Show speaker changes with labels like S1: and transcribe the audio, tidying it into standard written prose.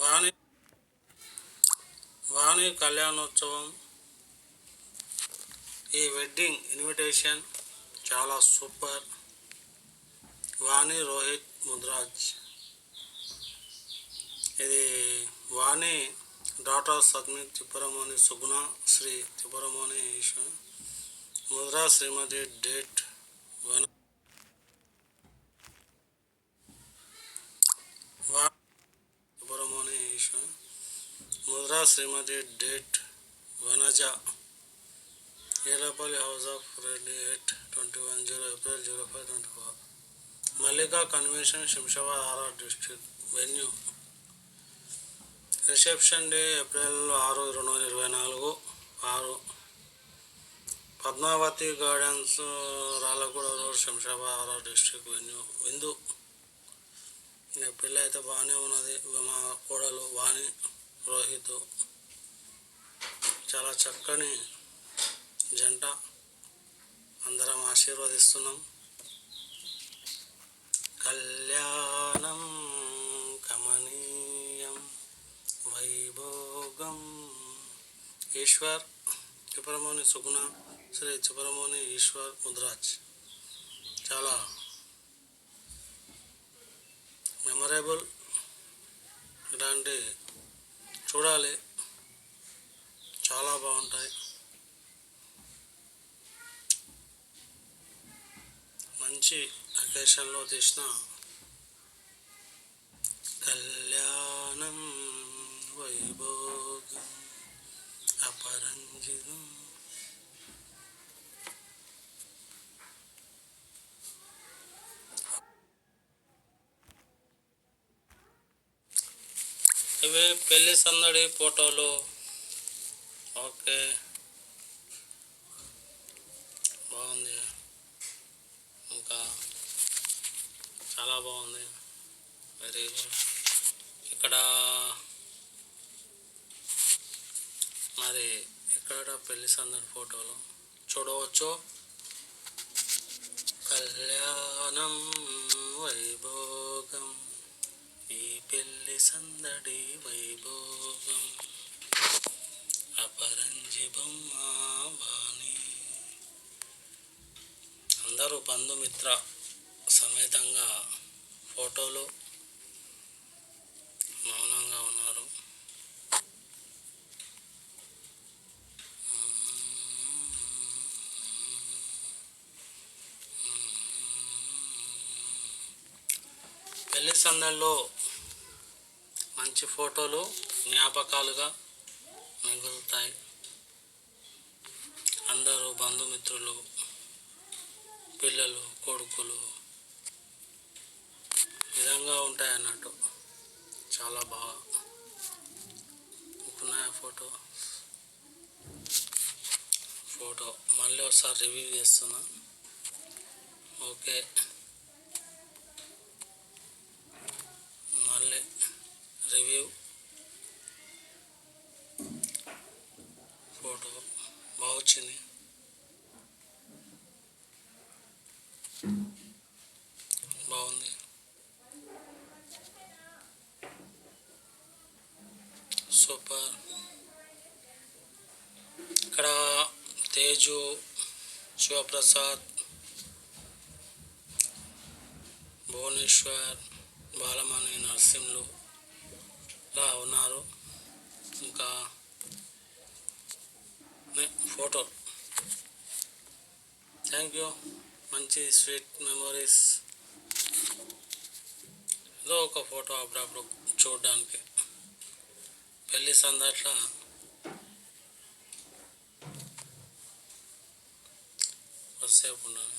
S1: వాణి వాణి కళ్యాణోత్సవం. ఈ wedding invitation చాలా సూపర్. వాణి రోహిత్ ముద్రాజ్. ఇది Vani daughter Sadmith Tipparamoni Suguna Shri Tipparamoni Eshwar Mudra Shrimati date Tipparamoni Eshwar Mudra Shrimati date Vanaja Elapalli house of Reddy 8/21 April 05/24. Mallika convention Shamshabad RR district venue. Reception day April 6, 2024 6. Padmavathi gardens Rallaguda road Shamshabad RR district venue. విందు. పెళ్ళి అయితే బాగానే ఉన్నది. మా కోడలు వాణి రోహిత్ చాలా చక్కని జంట. అందరం ఆశీర్వదిస్తున్నాం. కళ్యాణం కమనీయం వైభోగం. ఈశ్వర్ తిప్పరమోని సుగుణ శ్రీ తిప్పరమోని ఈశ్వర్ ముద్రాజ్. చాలా మెమరబుల్. ఇలాంటి చూడాలి, చాలా బాగుంటాయి. మంచి అకేషన్లో తీసిన కళ్యాణం వైభోగం అపరంజితం. ఇవి పెళ్లి సందడి ఫోటోలు. ఓకే, బాగుంది. ఇంకా చాలా బాగుంది. Very good. ఇక్కడ మరి ఇక్కడ పెళ్లి సందడి ఫోటోలు చూడవచ్చు. కళ్యాణం వైభోగం ఈ పెళ్లి సందడి వైభోగం అపరంజితం వాణి. అందరూ బంధుమిత్ర సమేతంగా ఫోటోలు మౌనంగా ఉన్నారు. పెళ్లి సందడిలో మంచి ఫోటోలు జ్ఞాపకాలుగా మిగులుతాయి. అందరూ బంధుమిత్రులు, పిల్లలు, కొడుకులు విధంగా ఉంటాయి అన్నట్టు. చాలా బాగా ఉన్నాయి ఫోటో మళ్ళీ ఒకసారి రివ్యూ చేస్తున్నా. ఓకే, మళ్ళీ రివ్యూ. ఫోటో బాగా వచ్చింది. బాగుంది. సూపర్. ఇక్కడ తేజు, శివప్రసాద్, భువనేశ్వర్, బాలమణి, నరసింహులు ఇలా ఉన్నారు. ఇంకా ఫోటో. Thank you. మంచి స్వీట్ మెమొరీస్. ఏదో ఒక ఫోటో అప్పుడప్పుడు చూడడానికి. పెళ్లి సందట్ల కొద్దిసేపు ఉన్నాను.